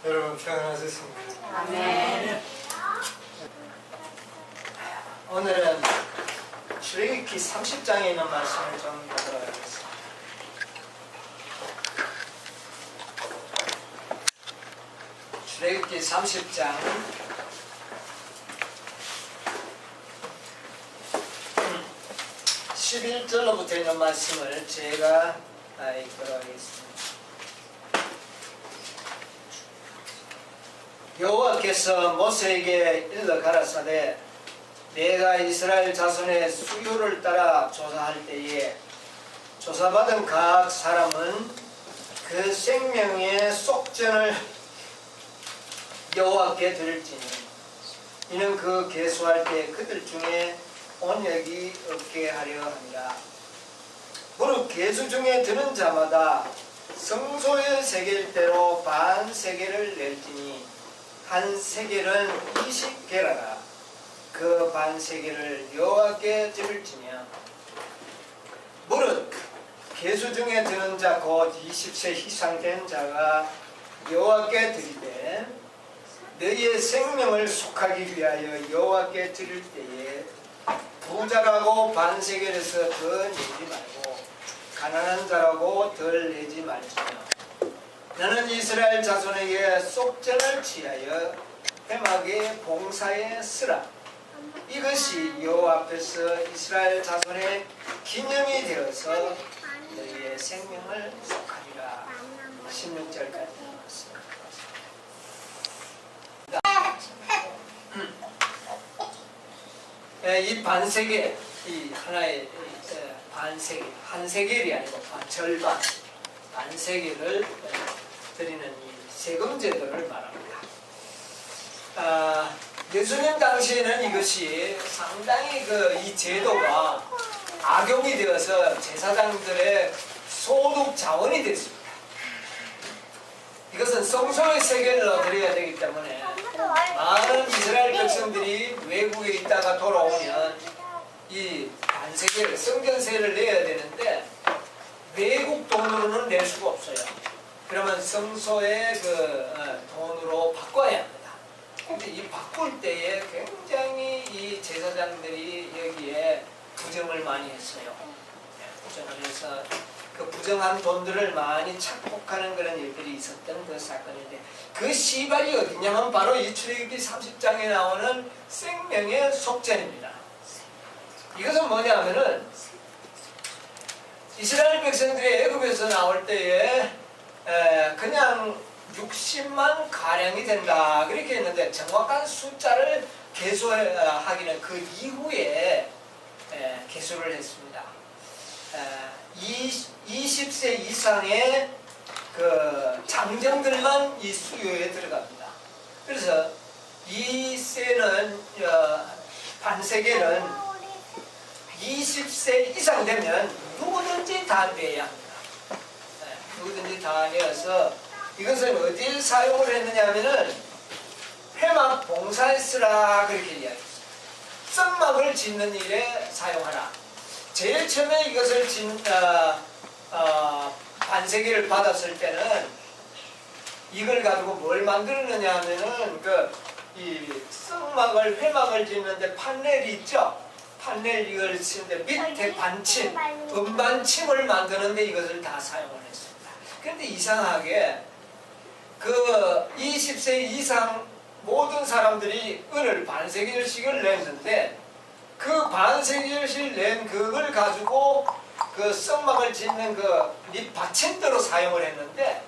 여러분 평안하셨습니까? 아멘. 오늘은 출애굽기 30장에 있는 말씀을 좀 보도록 하겠습니다. 출애굽기 30장 11절로부터 있는 말씀을 제가 읽도록 하겠습니다. 여호와께서 모세에게 일러 가라사대 내가 이스라엘 자손의 수요를 따라 조사할 때에 조사받은 각 사람은 그 생명의 속전을 여호와께 드릴지니 이는 그 계수할 때 그들 중에 온역이 없게 하려 합니다. 무릇 계수 중에 드는 자마다 성소의 세겔대로 반 세겔을 낼지니 한 세겔은 20게라라. 그 반 세겔을 여호와께 드릴지며 무릇 계수 중에 드는 자 곧 20세 이상 된 자가 여호와께 드리되 너희의 생명을 속하기 위하여 여호와께 드릴 때에 부자라고 반 세겔에서 더 내지 말고 가난한 자라고 덜 내지 말지며 너는 이스라엘 자손에게 속전을 취하여 회막에 봉사에 쓰라. 이것이 여호와 앞에서 이스라엘 자손의 기념이 되어서 너희의 생명을 속하리라. 16절까지 나왔습니다. 이 반세겔, 이 하나의 반세겔, 한 세겔이 아니고 절반, 반세겔을 드리는 이 세금 제도를 말합니다. 예수님 당시에는 이것이 상당히 이 제도가 악용이 되어서 제사장들의 소득 자원이 됐습니다. 이것은 성소의 세겔로 드려야 되기 때문에 많은 이스라엘 백성들이 외국에 있다가 돌아오면 이 반세겔, 성전세를 내야 되는데 외국 돈으로는 낼 수가 없어요. 그러면 성소의 돈으로 바꿔야 합니다. 근데 이 바꿀 때에 굉장히 이 제사장들이 여기에 부정을 많이 했어요. 부정을 해서 그 부정한 돈들을 많이 착복하는 그런 일들이 있었던 그 사건인데 그 시발이 어디냐면 바로 이 출애굽기 30장에 나오는 생명의 속전입니다. 이것은 뭐냐면은 이스라엘 백성들이 애굽에서 나올 때에 그냥 60만 가량이 된다 그렇게 했는데 정확한 숫자를 계수하기는 그 이후에 계수를 했습니다. 20세 이상의 그 장정들만 이 수요에 들어갑니다. 그래서 이 세는 반세겔은 20세 이상 되면 누구든지 다 내야 합니다. 누구든지 다 내어서 이것은 어디에 사용을 했느냐 하면은 회막 봉사에 쓰라 그렇게 이야기했어요. 성막을 짓는 일에 사용하라. 제일 처음에 이것을 반세겔을 받았을 때는 이걸 가지고 뭘 만들었느냐 하면은 이 성막을 회막을 짓는데 판넬이 있죠. 판넬 이걸 쓰는데 밑에 반침, 은반침을 만드는데 이것을 다 사용을 했습니다. 그런데 이상하게 20세 이상 모든 사람들이 은을 반세겔씩을 냈는데 그 반세겔씩 낸 그걸 가지고 그 성막을 짓는 밑 받침대로 사용을 했는데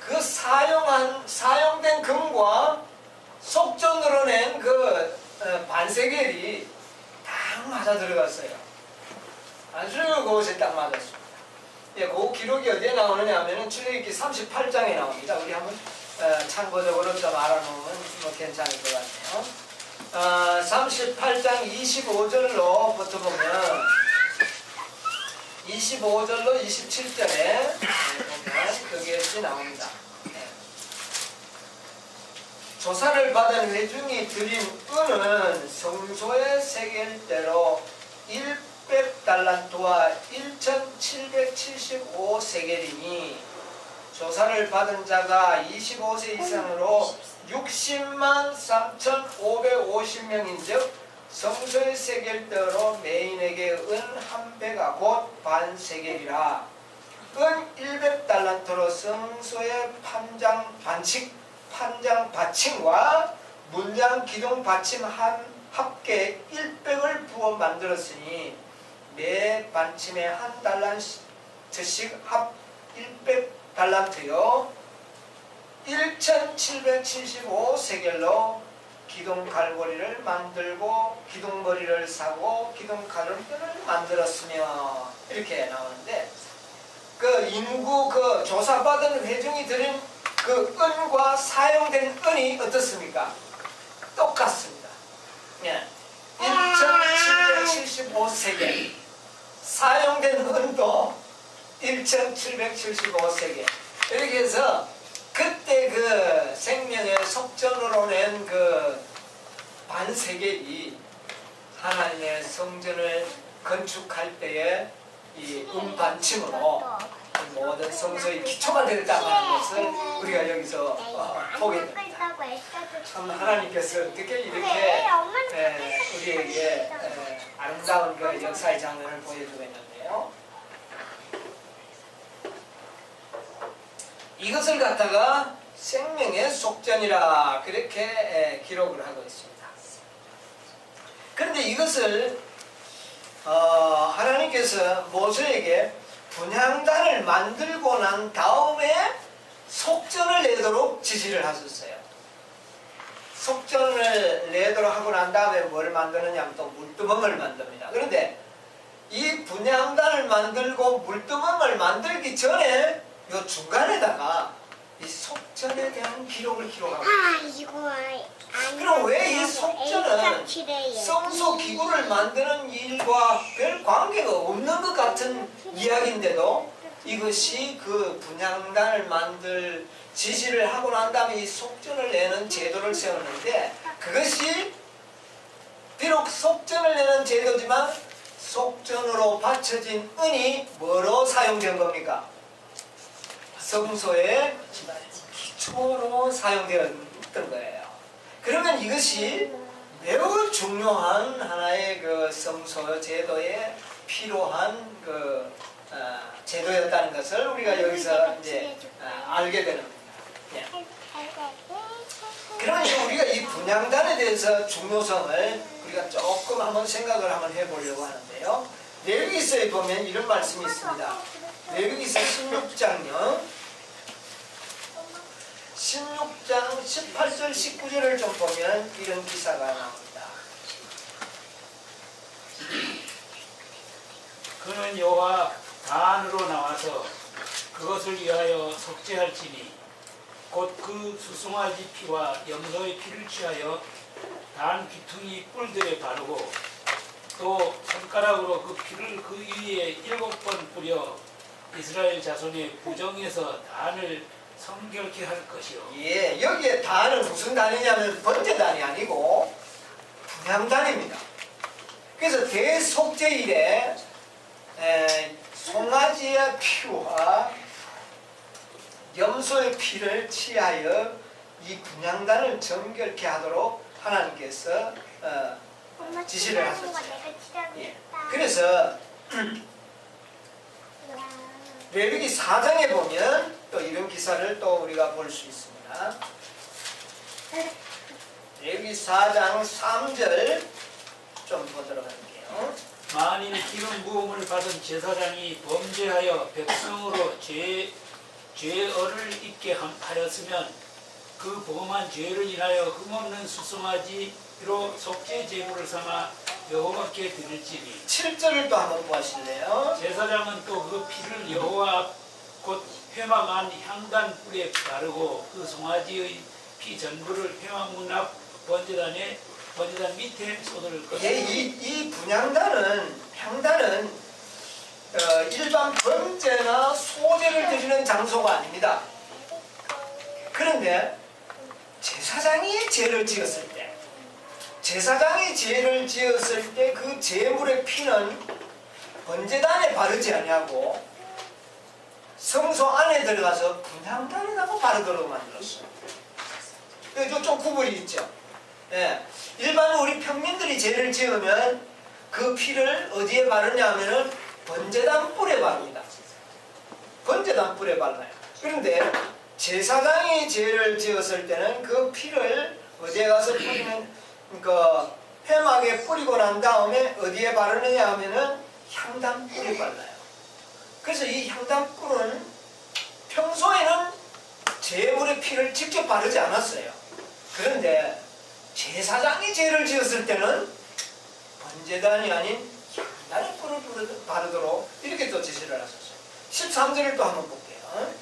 그 사용된 금과 속전으로 낸 반세겔이 딱 맞아 들어갔어요. 아주 그것이 딱 맞았습니다. 그 기록이 어디에 나오느냐 하면은 출애굽기 38장에 나옵니다. 우리 한번 참고적으로 좀 알아놓으면 괜찮을 것 같아요. 38장 25절로부터 보면 25절로 27절에 보면 그것이 나옵니다. 조사를 받은 회중이 드린 은은 성소의 세겔대로 100달란트와 1775세겔이니 조사를 받은 자가 25세 이상으로 60만 3,550명인즉 성소의 세겔대로 매인에게 은 한 배가 곧 반세겔이라. 은 100달란트로 성소의 판장 받침과 문장 기둥 받침 한 합계 100을 부어 만들었으니 매 받침에 한 달란트씩 합 100달란트요 1775세겔로 기둥 갈고리를 만들고 기둥머리를 사고 기둥 가름끈을 만들었으며 이렇게 나오는데 그 인구 그 조사받은 회중이 드린 그 은과 사용된 은이 어떻습니까? 똑같습니다. 예. 1775세겔 사용된 은도 1775세겔 이렇게 해서 그때 그 생명의 속전으로 낸 그 반세겔이 하나님의 성전을 건축할 때에 이 은반침으로 모든 성소의 기초가 되었다고 하는 것을 우리가 여기서 보게 됩니다. 참 하나님께서 어떻게 이렇게 우리에게 아름다운 그 역사의 장면을 보여주고 있는데요. 이것을 갖다가 생명의 속전이라 그렇게 기록을 하고 있습니다. 그런데 이것을 하나님께서 모세에게 분향단을 만들고 난 다음에 속전을 내도록 지시를 하셨어요. 속전을 내도록 하고 난 다음에 뭘 만드느냐 하면 또 물두멍을 만듭니다. 그런데 이 분향단을 만들고 물두멍을 만들기 전에 요 중간에다가 이 속전에 대한 기록을 기록하고 그럼 왜 이 속전은 성소 기구를 만드는 일과 별 관계가 없는 것 같은 이야기인데도 이것이 그 분향단을 만들 지시를 하고 난 다음에 이 속전을 내는 제도를 세웠는데 그것이 비록 속전을 내는 제도지만 속전으로 바쳐진 은이 뭐로 사용된 겁니까? 성소의 기초로 사용되었던 거예요. 그러면 이것이 매우 중요한 하나의 그 성소 제도에 필요한 그 제도였다는 것을 우리가 여기서 이제 알게 되는 겁니다. 예. 그러면 이제 우리가 이 분향단에 대해서 중요성을 우리가 조금 한번 생각을 한번 해보려고 하는데요. 레위기서에 보면 이런 말씀이 있습니다. 레위기서 16장요. 16장 18절 19절을 좀 보면 이런 기사가 나옵니다. 그는 여호와 단으로 나와서 그것을 위하여 속죄할지니 곧 그 수송아지 피와 염소의 피를 취하여 단 귀퉁이 뿔들에 바르고 또 손가락으로 그 피를 그 위에 7번 뿌려 이스라엘 자손의 부정에서 단을 성결케 할 것이요. 예, 여기에 단은 무슨 단이냐면 번제단이 아니고 분향단입니다. 그래서 대속죄일에 송아지의 피와 염소의 피를 취하여 이 분향단을 정결케 하도록 하나님께서 지시를 하셨어요. 예. 그래서 레위기 4장에 보면 또 이런 기사를 또 우리가 볼 수 있습니다. 레위기 4장 3절 좀 보도록 할게요. 만일 기름 부음을 받은 제사장이 범죄하여 백성으로 죄어를 입게 하였으면 그 범한 죄를 인하여 흠없는 수송아지로 속죄 제물을 삼아 여호와께 드릴지니 7절을 또 한번 보시실래요? 제사장은 또 그 피를 여호와 곧 회막안 향단 뿔에 바르고 그 송아지의 피 전부를 회막 문 앞 번제단 밑에 쏟을 것이다. 예, 이 분향단은 향단은 일반 번제나 소제를 드리는 장소가 아닙니다. 그런데 제사장이 죄를 지었을 때 그 제물의 피는 번제단에 바르지 아니하고 성소 안에 들어가서 분향단이라고 바르도록 만들었어요. 이거 좀 구분이 있죠. 예. 일반 우리 평민들이 죄를 지으면 그 피를 어디에 바르냐 하면은 번제단 뿔에 바릅니다. 번제단 뿔에 발라요. 그런데 제사장이 죄를 지었을 때는 그 피를 어디에 가서 뿌리면 그 회막에 뿌리고 난 다음에 어디에 바르느냐 하면은 향단 뿔에 발라요. 그래서 이 향단 뿔은 평소에는 제물의 피를 직접 바르지 않았어요. 그런데 제사장이 죄를 지었을 때는 번제단이 아닌 향단의 뿔을 바르도록 이렇게 또 지시를 하셨어요. 13절을 또 한번 볼게요.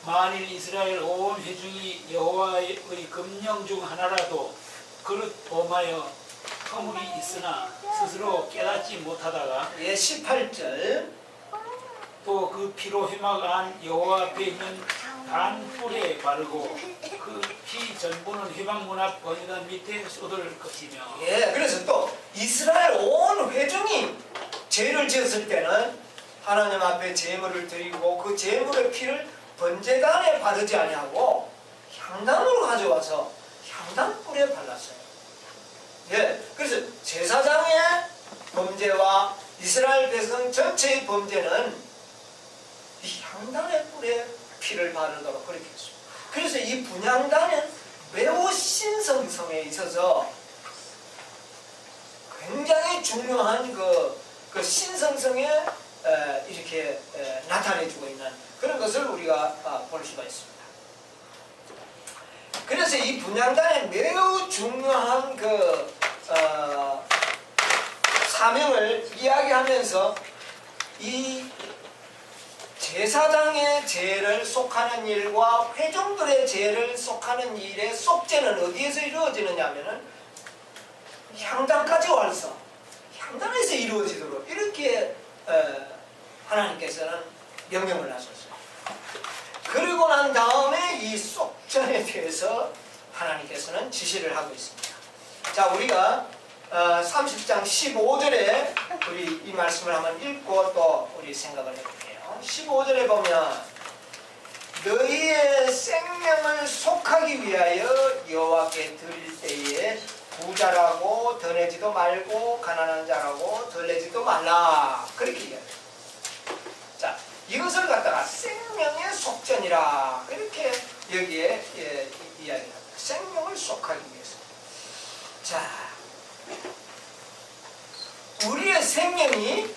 만일 이스라엘 온 회중이 여호와의 금령 중 하나라도 그릇 범하여 허물이 있으나 스스로 깨닫지 못하다가 예, 18절. 또 그 피로 회막 안 여호와 앞에 있는 단 뿔에 바르고 그 피 전부는 회막 문 앞 번제단 밑에 쏟을 것이며. 예, 그래서 또 이스라엘 온 회중이 죄를 지었을 때는 하나님 앞에 제물을 드리고 그 제물의 피를 번제단에 바르지 아니하고 향단으로 가져와서 향단 뿔에 발랐어요. 예, 그래서 제사장의 범죄와 이스라엘 백성 전체의 범죄는 이 향단의 뿔에 피를 바르도록 그렇게 했습니다. 그래서 이 분향단은 매우 신성성에 있어서 굉장히 중요한 그 신성성에 이렇게 나타내주고 있는 그런 것을 우리가 볼 수가 있습니다. 그래서 이 분향단의 매우 중요한 사명을 이야기하면서 이 제사장의 죄를 속하는 일과 회중들의 죄를 속하는 일의 속죄는 어디에서 이루어지느냐 하면은 향단까지 와서 향단에서 이루어지도록 이렇게 하나님께서는 명령을 하셨어요. 그리고 난 다음에 이 속전에 대해서 하나님께서는 지시를 하고 있습니다. 자, 우리가 30장 15절에 우리 이 말씀을 한번 읽고 또 우리 생각을 해볼게요. 15절에 보면 너희의 생명을 속하기 위하여 여호와께 드릴 때에 부자라고 더 내지도 말고 가난한 자라고 덜 내지도 말라 그렇게 이야기해요. 자, 이것을 갖다가 생명의 속전이라 이렇게 여기에 이야기합니다. 생명을 속하기 위해서. 자, 우리의 생명이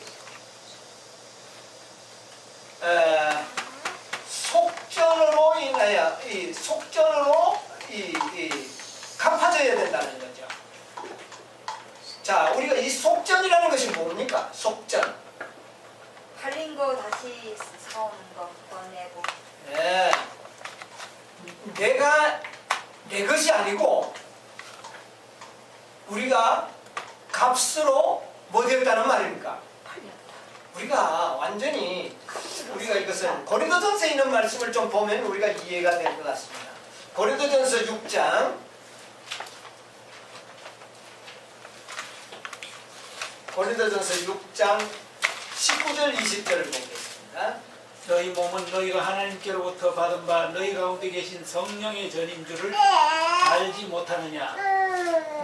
속전으로 인하여 속전으로 갚아져야 된다는 거죠. 자, 우리가 이 속전이라는 것이 뭡니까? 속전. 팔린 거 다시 사오는 거 꺼내고. 네. 내가 내 것이 아니고 우리가 값으로 뭐 되었다는 말입니까? 우리가 완전히 우리가 이것은 고린도전서에 있는 말씀을 좀 보면 우리가 이해가 될 것 같습니다. 고린도전서 6장 고린도전서 6장 19절 20절을 보겠습니다. 너희 몸은 너희가 하나님께로부터 받은 바 너희 가운데 계신 성령의 전인 줄을 알지 못하느냐.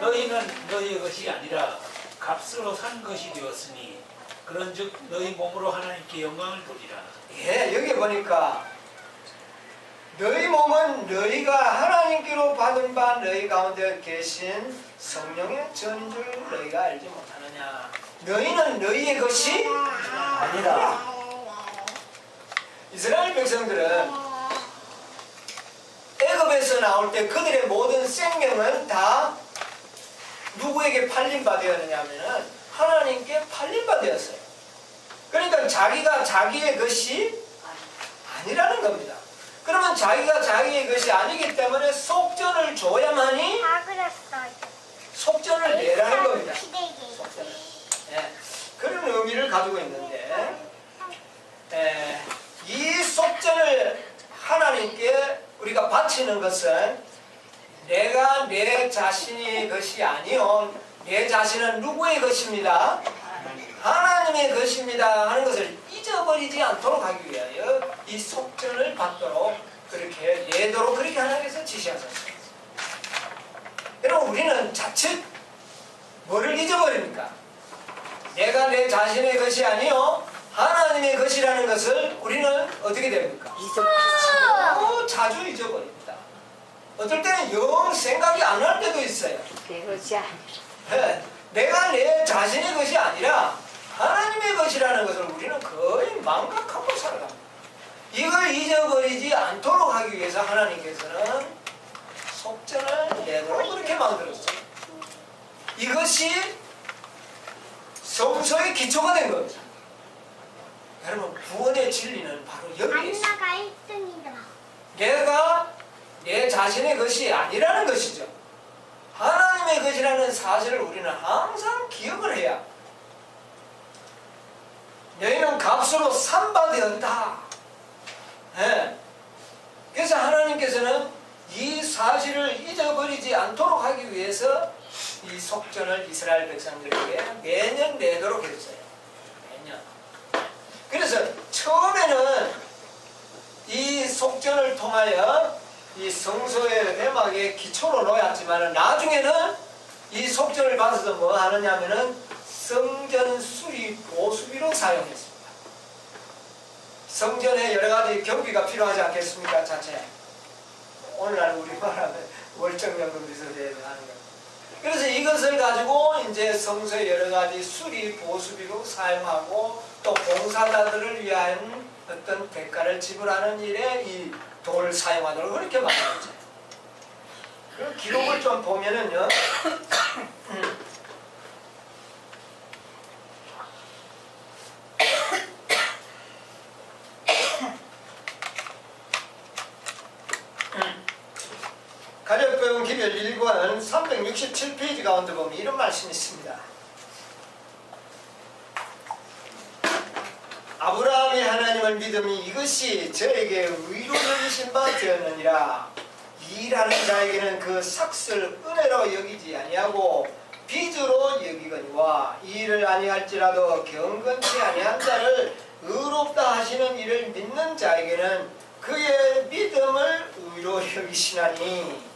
너희는 너희의 것이 아니라 값으로 산 것이 되었으니 그런즉 너희 몸으로 하나님께 영광을 돌리라. 예, 여기 보니까 너희 몸은 너희가 하나님께로 받은 바 너희 가운데 계신 성령의 전인 줄 너희가 알지 못하느냐. 너희는 너희의 것이 아니라. 이스라엘 백성들은 애굽에서 나올 때 그들의 모든 생명은 다 누구에게 팔린 바 되었느냐 하면은 하나님께 팔린 바 되었어요. 그러니까 자기가 자기의 것이 아니라는 겁니다. 그러면 자기가 자기의 것이 아니기 때문에 속전을 줘야만이 속전을 내라는 겁니다. 속전을. 예, 그런 의미를 가지고 있는데 이 속전을 하나님께 우리가 바치는 것은 내가 내 자신의 것이 아니요 내 자신은 누구의 것입니다? 하나님의 것입니다 하는 것을 잊어버리지 않도록 하기 위하여 이 속전을 받도록 그렇게 내도록 그렇게 하나님께서 지시하셨어요. 여러분 우리는 자칫 뭐를 잊어버립니까? 내가 내 자신의 것이 아니요 하나님의 것이라는 것을 우리는 어떻게 됩니까? 자주 잊어버립니다. 어떨 때는 영 생각이 안 날 때도 있어요. 내가 내 자신의 것이 아니라 하나님의 것이라는 것을 우리는 거의 망각하고 살아갑니다. 이걸 잊어버리지 않도록 하기 위해서 하나님께서는 속전을 내도록 그렇게 만들었어요. 이것이 성소의 기초가 된 겁니다. 여러분 구원의 진리는 바로 여기에 있습니다. 안나가 1등이다. 내가 내 자신의 것이 아니라는 것이죠. 하나님의 것이라는 사실을 우리는 항상 기억을 해야 너희는 값으로 산바되었다. 그래서 하나님께서는 이 사실을 잊어버리지 않도록 하기 위해서 이 속전을 이스라엘 백성들에게 매년 내도록 했어요. 매년. 그래서 처음에는 이 속전을 통하여 이 성소의 회막의 기초로 놓였지만 나중에는 이 속전을 받아서 뭐 하느냐면은 성전 수리 보수비로 사용했습니다. 성전에 여러 가지 경비가 필요하지 않겠습니까? 자체. 오늘날 우리 말하면 월정연금 비서대에 하는 거. 그래서 이것을 가지고 이제 성소의 여러 가지 수리 보수비로 사용하고 또 봉사자들을 위한 어떤 대가를 지불하는 일에 이 돌을 사용하도록 그렇게 만들었죠. 그 기록을 좀 보면은요. 가족배움 기별 1권 367페이지 가운데 보면 이런 말씀이 있습니다. 아브라함이 하나님을 믿음이 이것이 저에게 의로 여기신 바 되었느니라. 일하는 자에게는 그 삭슬 은혜로 여기지 아니하고 빚으로 여기거니와 일을 아니할지라도 경건치 아니한 자를 의롭다 하시는 이를 믿는 자에게는 그의 믿음을 의로 여기시나니.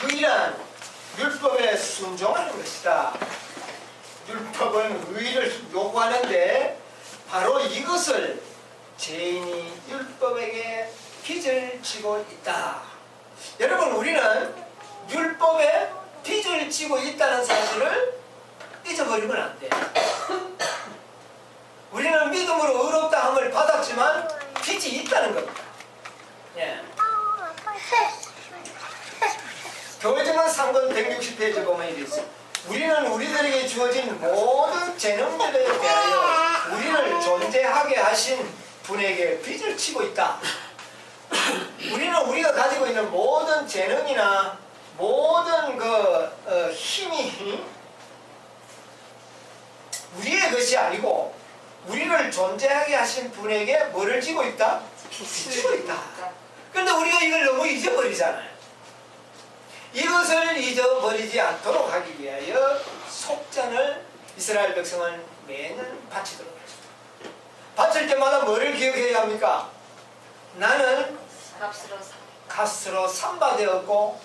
유일한 율법에 순종하는 것이다. 율법은 의를 요구하는데 바로 이것을 죄인이 율법에게 빚을 지고 있다. 여러분 우리는 율법에 빚을 지고 있다는 사실을 잊어버리면 안 돼. 우리는 믿음으로 의롭다함을 받았지만 빚이 있다는 겁니다. 예. 교회증언 3권 160페이지 보면 이렇게 있어요. 우리는 우리들에게 주어진 모든 재능들에 대하여 우리를 존재하게 하신 분에게 빚을 치고 있다. 우리는 우리가 가지고 있는 모든 재능이나 모든 힘이 우리의 것이 아니고 우리를 존재하게 하신 분에게 뭐를 지고 있다? 빚을 지고 있다. 그런데 우리가 이걸 너무 잊어버리잖아요. 이것을 잊어버리지 않도록 하기 위하여 속전을 이스라엘 백성은 매년 바치도록 했습니다. 바칠 때마다 뭐를 기억해야 합니까? 나는 값으로 삼바되었고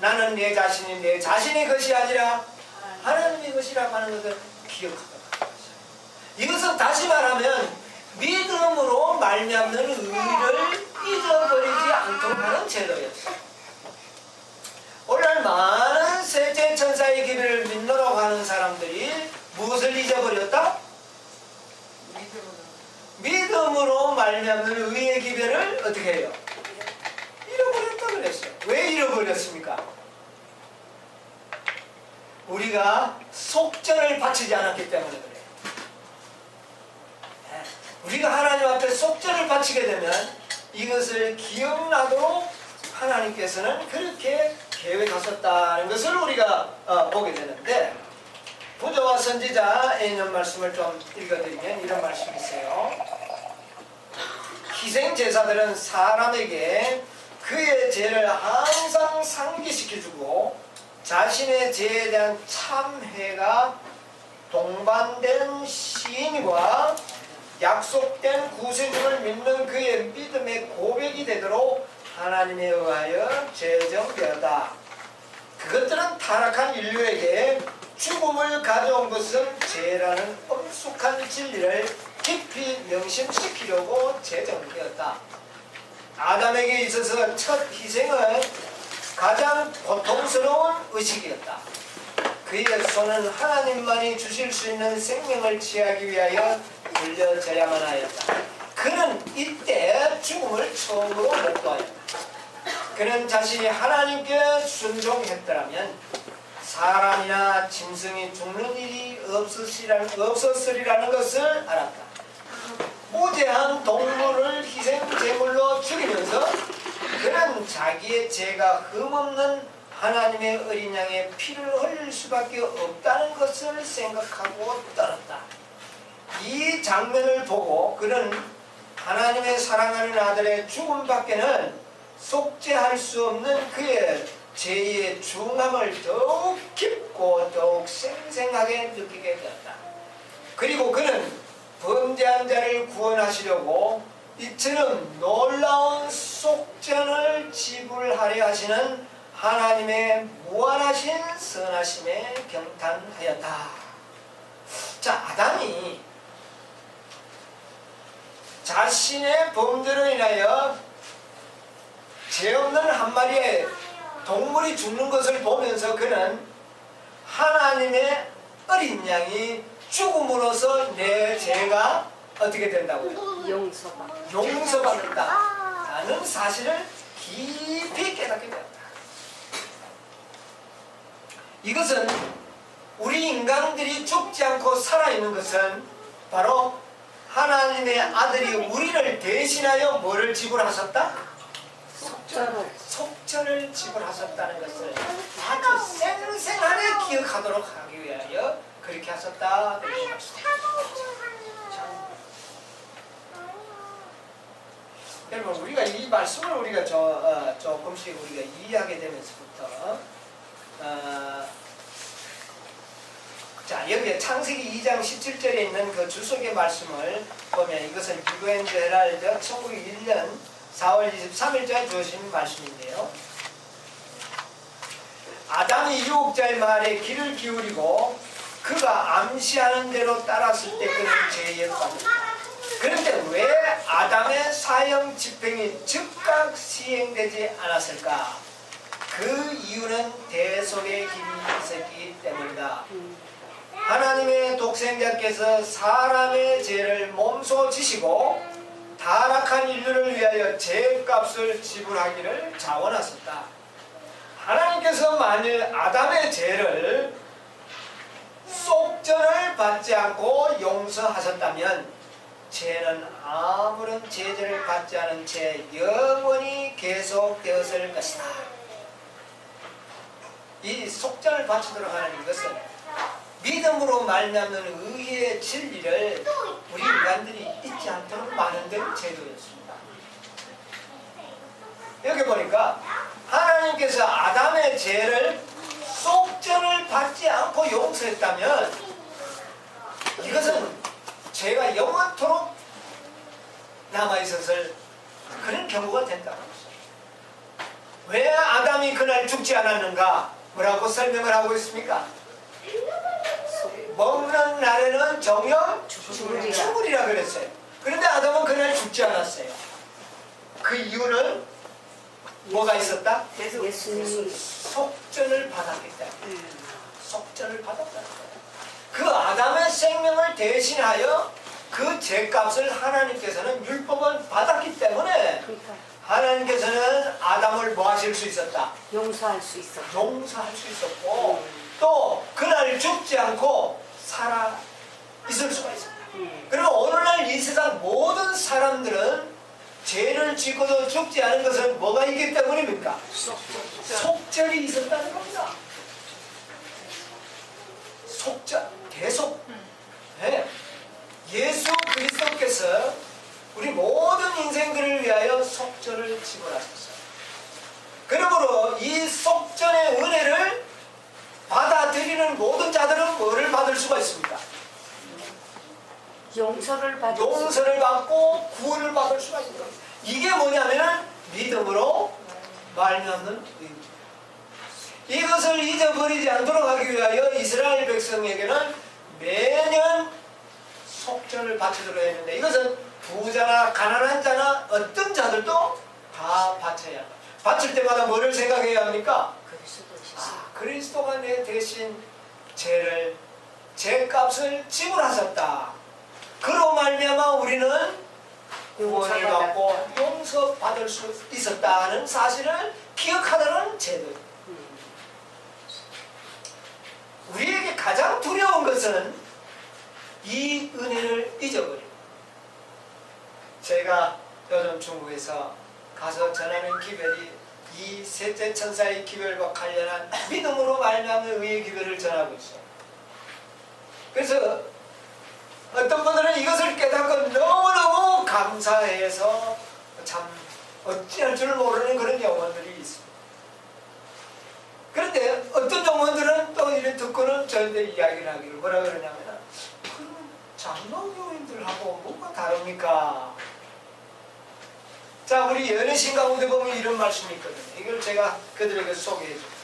나는 내 자신이 내 자신의 것이 아니라 하나님의 것이라고 하는 것을 기억하도록 합니다. 이것은 다시 말하면 믿음으로 말미암는 의를 잊어버리지 않도록 하는 제도였어요. 오늘 많은 셋째 천사의 기별을 믿노라고 하는 사람들이 무엇을 잊어버렸다? 믿음으로 말미암는 의의 기별을 어떻게 해요? 잃어버렸다 그랬어요. 왜 잃어버렸습니까? 우리가 속전을 바치지 않았기 때문에 그래요. 우리가 하나님 앞에 속전을 바치게 되면 이것을 기억나도록 하나님께서는 그렇게 계획하셨다는 것을 우리가 보게 되는데, 부조와 선지자에 있는 말씀을 좀 읽어드리면 이런 말씀이 있어요. 희생제사들은 사람에게 그의 죄를 항상 상기시켜주고 자신의 죄에 대한 참회가 동반된 시인과 약속된 구세주를 믿는 그의 믿음의 고백이 되도록 하나님에 의하여 제정되었다. 그것들은 타락한 인류에게 죽음을 가져온 것은 죄라는 엄숙한 진리를 깊이 명심시키려고 제정되었다. 아담에게 있어서 첫 희생은 가장 고통스러운 의식이었다. 그의 손은 하나님만이 주실 수 있는 생명을 취하기 위하여 돌려져야만 하였다. 그는 이때 죽음을 처음으로 목도하였다. 그는 자신이 하나님께 순종했더라면 사람이나 짐승이 죽는 일이 없었으리라는 것을 알았다. 무죄한 동물을 희생제물로 죽이면서 그는 자기의 죄가 흠없는 하나님의 어린 양의 피를 흘릴 수밖에 없다는 것을 생각하고 떨었다. 이 장면을 보고 그는 하나님의 사랑하는 아들의 죽음밖에는 속죄할 수 없는 그의 죄의 중함을 더욱 깊고 더욱 생생하게 느끼게 되었다. 그리고 그는 범죄한 자를 구원하시려고 이처럼 놀라운 속전을 지불하려 하시는 하나님의 무한하신 선하심에 경탄하였다. 자, 아담이 자신의 범죄로 인하여 죄 없는 한 마리의 동물이 죽는 것을 보면서 그는 하나님의 어린 양이 죽음으로써 내 죄가 어떻게 된다고요? 용서받는다 라는 사실을 깊이 깨닫게 되었다. 이것은 우리 인간들이 죽지 않고 살아있는 것은 바로 하나님의 아들이 우리를 대신하여 뭐를 지불하셨다? 속전을 지불하셨다는 것을 아주 생생하게 기억하도록 하기 위하여 그렇게 하셨다. 여러분, 우리가 이 말씀을 우리가 조금씩 우리가 이해하게 되면서부터 자, 여기에 창세기 2장 17절에 있는 그 주석의 말씀을 보면 이것은 유엔드 헤랄드 1901년 4월 23일자에 주어진 말씀인데요. 아담이 유혹자의 말에 귀를 기울이고 그가 암시하는 대로 따랐을 때 그는 죄에 빠졌다. 그런데 왜 아담의 사형 집행이 즉각 시행되지 않았을까? 그 이유는 대속의 길이 있었기 때문이다. 하나님의 독생자께서 사람의 죄를 몸소 지시고 타락한 인류를 위하여 죄값을 지불하기를 자원하셨다. 하나님께서 만일 아담의 죄를 속전을 받지 않고 용서하셨다면 죄는 아무런 제재를 받지 않은 채 영원히 계속되었을 것이다. 이 속전을 바치도록 하는 이것은 믿음으로 말미암는 의의 진리를 우리 인간들이 잊지 않도록 만든 제도였습니다. 여기 보니까 하나님께서 아담의 죄를 속전을 받지 않고 용서했다면 이것은 죄가 영원토록 남아있었을 그런 경우가 된다는 것입니다. 왜 아담이 그날 죽지 않았는가? 뭐라고 설명을 하고 있습니까? 먹는 날에는 정녕 죽으리라 그랬어요. 그런데 아담은 그날 죽지 않았어요. 그 이유는 뭐가 있었다? 예수님이 속전을 받았기 때문에. 속전을 받았다는 거예요. 그 아담의 생명을 대신하여 그 죄값을 하나님께서는 율법을 받았기 때문에 하나님께서는 아담을 뭐 하실 수 있었다? 용서할 수 있어. 용서할 수 있었고 또 그날 죽지 않고 살아 있을 수가 있습니다. 그리고 오늘날 이 세상 모든 사람들은 죄를 짓고도 죽지 않은 것은 뭐가 있기 때문입니까? 속전이 있었다는 겁니다. 속전, 대속. 네. 예수 그리스도께서 우리 모든 인생들을 위하여 속전을 지불하셨어요. 그러므로 이 속전의 은혜를 받아들이는 모든 자들은 뭐를 받을 수가 있습니까? 용서를 받을 용서를 받고 구원을 받을 수가 있는 겁니다. 이게 뭐냐면 믿음으로 말미암는 의입니다. 이것을 잊어버리지 않도록 하기 위하여 이스라엘 백성에게는 매년 속전을 바치도록 했는데, 이것은 부자나 가난한 자나 어떤 자들도 다 바쳐야 합니다. 바칠 때마다 뭐를 생각해야 합니까? 그리스도가 내 대신 죄값을 지불하셨다. 그로 말미암아 우리는 구원을 받고 용서받을 수 있었다는 사실을 기억하라는 제도입니다. 우리에게 가장 두려운 것은 이 은혜를 잊어버립니다. 제가 요즘 중국에서 가서 전하는 기별이 이 셋째 천사의 기별과 관련한 믿음으로 말미암는 의의 기별을 전하고 있어요. 그래서 어떤 분들은 이것을 깨닫고 너무너무 감사해서 참 어찌할 줄 모르는 그런 영혼들이 있습니다. 그런데 어떤 영혼들은 또 이를 듣고는 저한테 이야기를 하기를 뭐라 그러냐면, 그럼 장로교인들하고 뭐가 다릅니까? 자, 우리 연애신 가운데 보면 이런 말씀이 있거든요. 이걸 제가 그들에게 소개해 줍니다.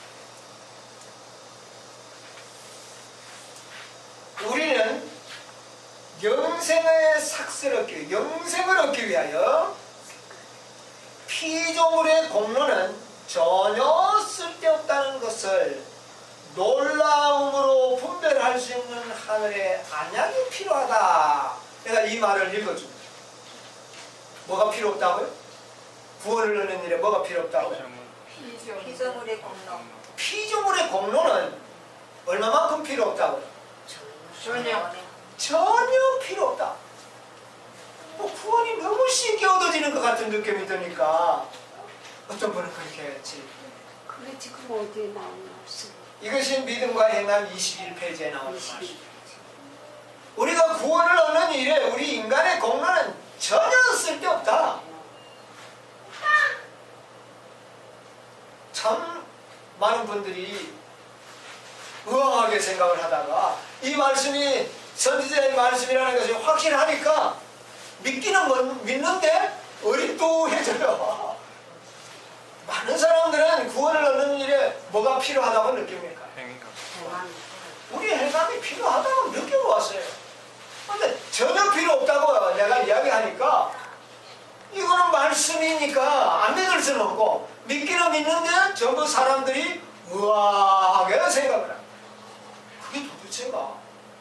우리는 영생의 삭스를 얻기, 영생을 얻기 위하여 피조물의 공로는 전혀 쓸데없다는 것을 놀라움으로 분별할 수 있는 하늘의 안약이 필요하다. 내가 이 말을 읽어줍니다. 뭐가 필요 없다고요? 구원을 얻는 일에 뭐가 필요 없다고요? 피조물의 공로. 피조물의 공로는 얼마만큼 필요 없다고요? 전혀 필요 없다. 구원이 너무 쉽게 얻어지는 것 같은 느낌이 드니까 어떤 분은 그렇게 했지. 그게 지금 어디에 나온 말씀? 이것이 믿음과 행함 21페이지에 나오는 21. 말씀. 우리가 구원을 얻는 일에 우리 인간의 공로는 전혀 쓸데없다. 참 많은 분들이 의아하게 생각을 하다가 이 말씀이 선지자의 말씀이라는 것이 확실하니까 믿기는 믿는데 어리또해져요. 많은 사람들은 구원을 얻는 일에 뭐가 필요하다고 느낍니까? 우리 행함이 필요하다고 느껴왔어요. 근데 전혀 필요 없다고 내가 이야기하니까 이거는 말씀이니까 안 믿을 수는 없고, 믿기는 믿는데 전부 사람들이 의아하게 생각을 합니다. 그게 도대체가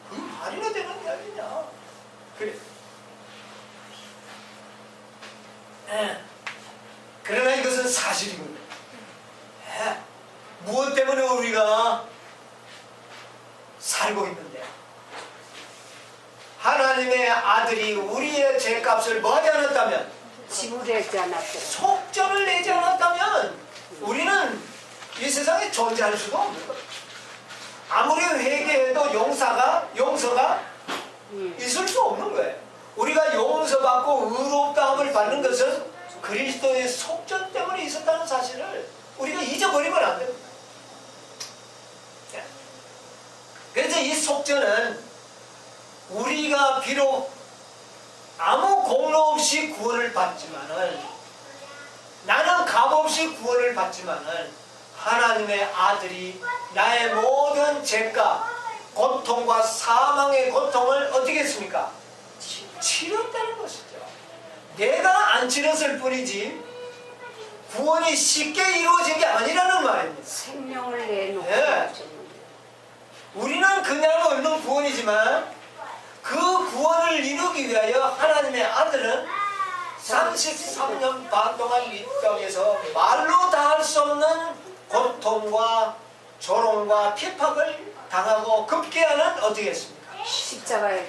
그게 말이나 되는 이야기냐. 그래. 그러나 이것은 사실이거든요. 무엇 때문에 우리가 살고 있는데, 하나님의 아들이 우리의 죄값을 뭐하지 않았다면, 지불하지 않았더라. 속전을 내지 않았다면 우리는 이 세상에 존재할 수가 없는 거예요. 아무리 회개해도 용서가 있을 수 없는 거예요. 우리가 용서받고 의롭다함을 받는 것은 그리스도의 속전 때문에 있었다는 사실을 우리가 잊어버리면 안 됩니다. 그래서 이 속전은 우리가 비록 아무 공로 없이 구원을 받지만은, 나는 값없이 구원을 받지만은 하나님의 아들이 나의 모든 죄값, 고통과 사망의 고통을 어떻게 했습니까? 치렀다는 것이죠. 내가 안 치렀을 뿐이지 구원이 쉽게 이루어진 게 아니라는 말입니다. 생명을 내놓고 네. 우리는 그냥 얻는 구원이지만 그 구원을 이루기 위하여 하나님의 아들은 33년 반 동안 이 땅에서 말로 다 할 수 없는 고통과 조롱과 핍박을 당하고 급기야는 어떻게 했습니까? 십자가에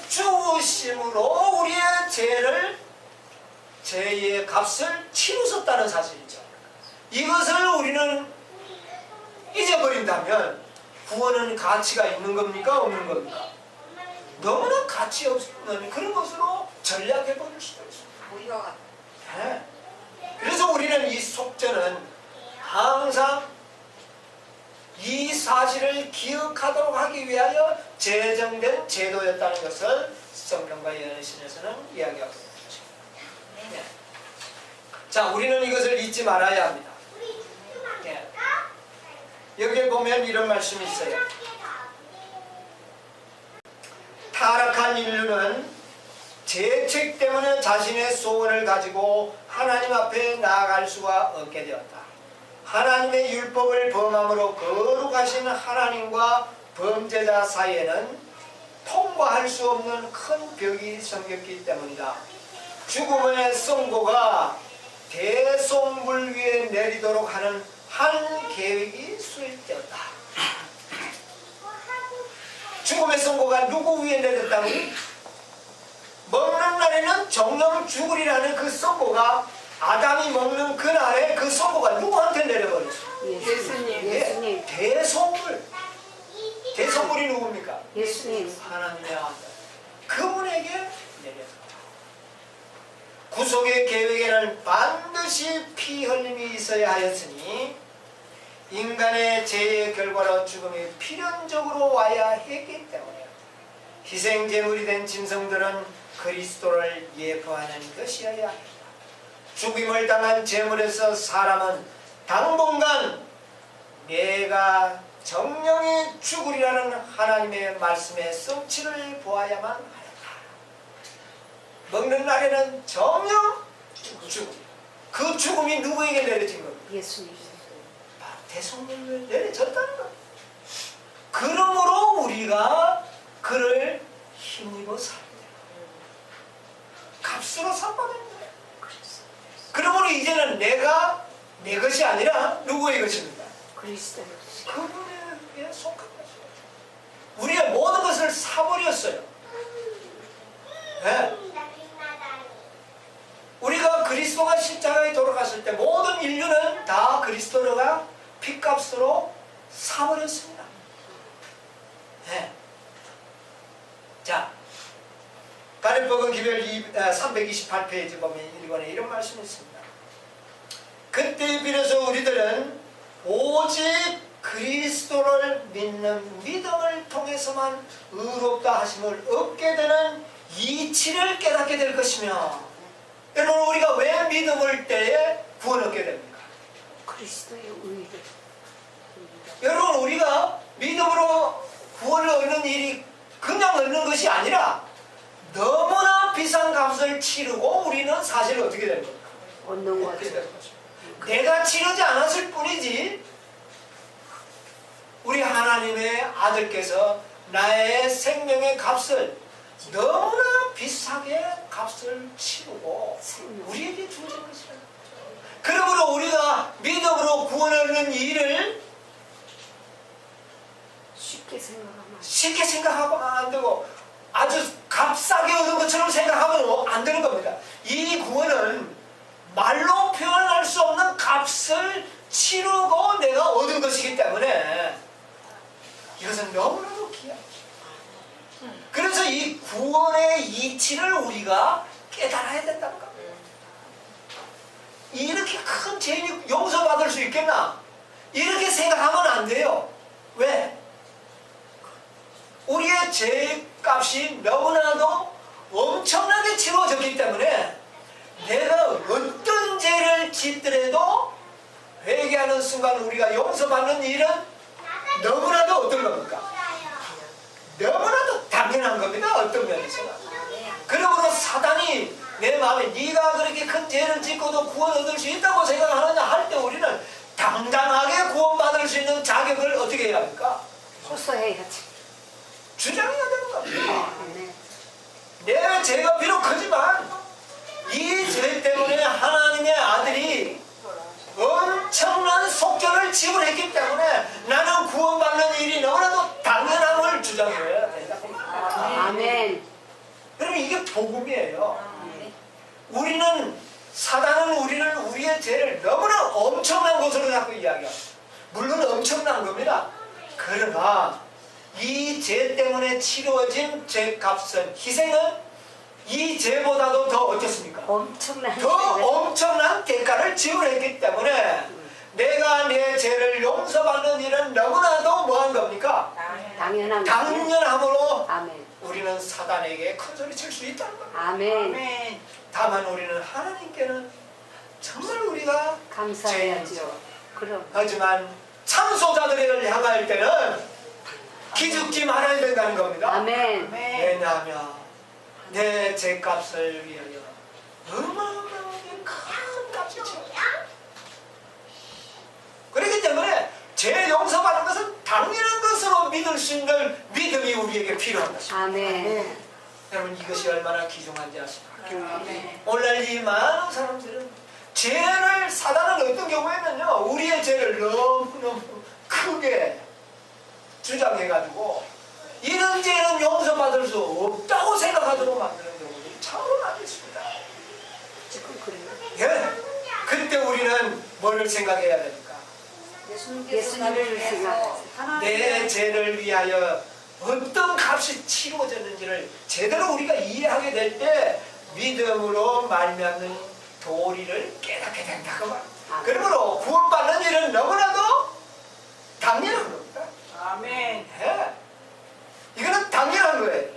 죽으심으로 우리의 죄의 값을 치루셨다는 사실이죠. 이것을 우리는 잊어버린다면 구원은 가치가 있는 겁니까? 없는 겁니까? 너무나 가치 없는 그런 것으로 전략해버릴 수도 있습니다. 무효가. 네. 그래서 우리는 이 속전은 항상 이 사실을 기억하도록 하기 위하여 제정된 제도였다는 것을 성경과 예언신에서는 이야기하고 있죠. 네. 자, 우리는 이것을 잊지 말아야 합니다. 네. 여기에 보면 이런 말씀이 있어요. 타락한 인류는 죄책 때문에 자신의 소원을 가지고 하나님 앞에 나아갈 수가 없게 되었다. 하나님의 율법을 범함으로 거룩하신 하나님과 범죄자 사이에는 통과할 수 없는 큰 벽이 생겼기 때문이다. 죽음의 선고가 대속물 위에 내리도록 하는 한 계획이 수립되었다. 죽음의 선고가 누구 위에 내렸다니? 먹는 날에는 정령 죽으리라는 그 선고가 아담이 먹는 그날에 그 선고가 누구한테 내려버렸어요? 예수님. 대속물. 대속물이 누굽니까? 예수님. 하나님의 아들. 그분에게 내렸다. 구속의 계획에는 반드시 피 흘림이 있어야 하였으니 인간의 죄의 결과로 죽음이 필연적으로 와야 했기 때문에 희생제물이 된 짐승들은 그리스도를 예표하는 것이어야 합니다. 죽임을 당한 제물에서 사람은 당분간 내가 정령이 죽으리라는 하나님의 말씀의 성취를 보아야만 하였다. 먹는 날에는 정령 죽음. 그 죽음이 누구에게 내려진 겁니까? 예수님. 대속물에 내려졌다는 것. 그러므로 우리가 그를 힘입어 살아야 돼요. 값으로 삭받은 거예요. 그러므로 이제는 내가 내 것이 아니라 누구의 것입니까? 그리스도. 그분에게 속한 것이에요. 우리의 모든 것을 사버렸어요. 네. 우리가 그리스도가 십자가에 돌아갔을 때 모든 인류는 다 그리스도가 핏값으로 사버렸습니다. 네. 자, 가림복음 기별 328페이지 보면 일권에 이런 말씀이 있습니다. 그때 비로소 우리들은 오직 그리스도를 믿는 믿음을 통해서만 의롭다 하심을 얻게 되는 이치를 깨닫게 될 것이며, 여러분 우리가 왜 믿음을 때에 구원 얻게 됩니까? 그리스도의 의를. 여러분 우리가 믿음으로 구원을 얻는 일이 그냥 얻는 것이 아니라 너무나 비싼 값을 치르고 우리는 사실 어떻게 되는 겁니까? 얻는 얻게 거죠. 되는 거죠. 내가 치르지 않았을 뿐이지 우리 하나님의 아들께서 나의 생명의 값을 너무나 비싸게 값을 치르고 우리에게 주신 것이에요. 그러므로 우리가 믿음으로 구원을 얻는 일을 쉽게 생각하면 안 되고 아주 값싸게 얻은 것처럼 생각하면 안 되는 겁니다. 이 구원은 말로 표현할 수 없는 값을 치르고 내가 얻은 것이기 때문에 이것은 너무나도 귀한 것입니다. 그래서 이 구원의 이치를 우리가 깨달아야 된다는 겁니다. 이렇게 큰 죄인이 용서받을 수 있겠나? 이렇게 생각하면 안 돼요. 왜? 우리의 죄값이 너무나도 엄청나게 치러졌기 때문에 내가 어떤 죄를 짓더라도 회개하는 순간 우리가 용서받는 일은 너무나도 어떤 겁니까? 너무나도 당연한 겁니다. 어떤 면에서는. 그러므로 사단이 내 마음에 네가 그렇게 큰 죄를 짓고도 구원 얻을 수 있다고 생각하느냐 할 때 우리는 당당하게 구원받을 수 있는 자격을 어떻게 해야 합니까? 호소해야지. 주장해야 되는 겁니다. 내 죄가 비록 크지만 이 죄 때문에 하나님의 아들이 엄청난 속죄를 지불했기 때문에 나는 구원받는 일이 너무나도 당연함을 주장해야 된다. 아멘. 그러면 이게 복음이에요. 사단은 우리를 우리의 죄를 너무나 엄청난 것으로 자꾸 이야기합니다. 물론 엄청난 겁니다. 그러나 이 죄 때문에 치루어진 죄값은 희생은 이 죄보다도 더 어떻습니까? 더 엄청난 대가를 지불했기 때문에 내가 내 죄를 용서받는 일은 너무나도 겁니까? 당연한 당연함으로 아멘. 우리는 사단에게 큰 소리 칠 수 있다는 겁니다. 아멘. 다만 우리는 하나님께는 정말 우리가 감사해야죠. 그럼. 하지만 참소자들을 향할 때는 기죽지 말아야 된다는 겁니다. 아멘. 왜냐하면 내 죄값을 위하여 어마어마하게 큰 값이 치렀다. 그렇기 때문에 죄 용서받는 것은 당연한 것으로 믿을 수 있는 믿음이 우리에게 필요한 것입니다. 아멘. 여러분 이것이 얼마나 귀중한지 아십니까? 아멘. 오늘날 이 많은 사람들은 죄를 사단은 어떤 경우에는요 우리의 죄를 너무너무 크게 주장해가지고 이런 죄는 용서받을 수 없다고 생각하도록 만드는 경우들이 참으로 많이 있습니다. 지금 그래요. 예. 그때 우리는 뭘 생각해야 됩니까? 예수님을 생각하세요. 내 죄를 위하여 어떤 값이 치루어졌는지를 제대로 우리가 이해하게 될 때 믿음으로 말미암는 도리를 깨닫게 된다고 말합니다. 그러므로 구원받는 일은 너무나도 당연한 겁니다. 아멘. 예. 이거는 당연한 거예요.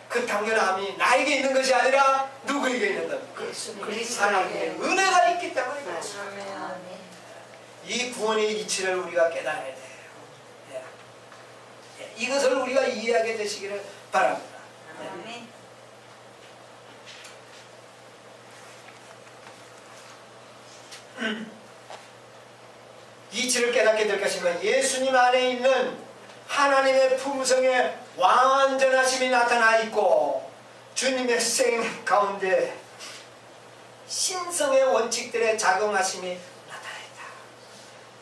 그 당연함이 나에게 있는 것이 아니라 누구에게 있는 겁니까? 하나님의 은혜가 있기 때문에 그렇습니다. 아멘. 이 구원의 이치를 우리가 깨달아야 돼요. 예. 예. 이것을 우리가 이해하게 되시기를 바랍니다. 아멘. 이치를 깨닫게 될 것이면 예수님 안에 있는 하나님의 품성에 완전하심이 나타나 있고 주님의 생 가운데 신성의 원칙들에 작용하심이 나타나 있다.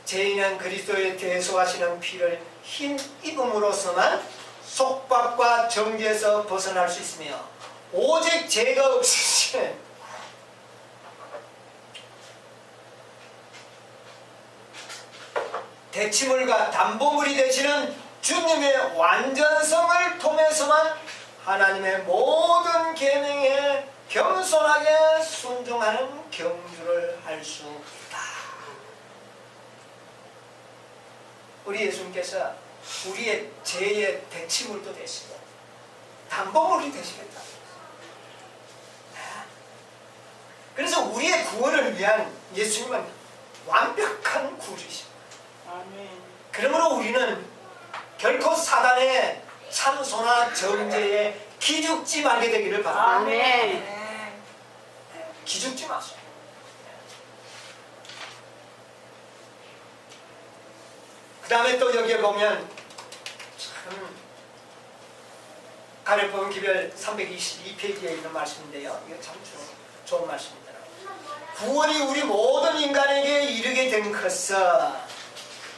죄인은 그리스도의 대속하시는 피를 힘 입음으로서만 속박과 정죄에서 벗어날 수 있으며 오직 죄가 없으시는 대치물과 담보물이 되시는 주님의 완전성을 통해서만 하나님의 모든 계명에 겸손하게 순종하는 경주를 할 수 있다. 우리 예수님께서 우리의 죄의 대치물도 되시고 담보물이 되시겠다. 그래서 우리의 구원을 위한 예수님은 완벽한 구주이십니다. 아멘. 그러므로 우리는 결코 사단의 참소나 정죄에 기죽지 말게 되기를 바랍니다. 아멘. 기죽지 마세요. 그 다음에 또 여기에 보면 참 가려폰 기별 322페이지에 있는 말씀인데요. 이거 참 좋은 말씀입니다. 구원이 우리 모든 인간에게 이르게 된 것은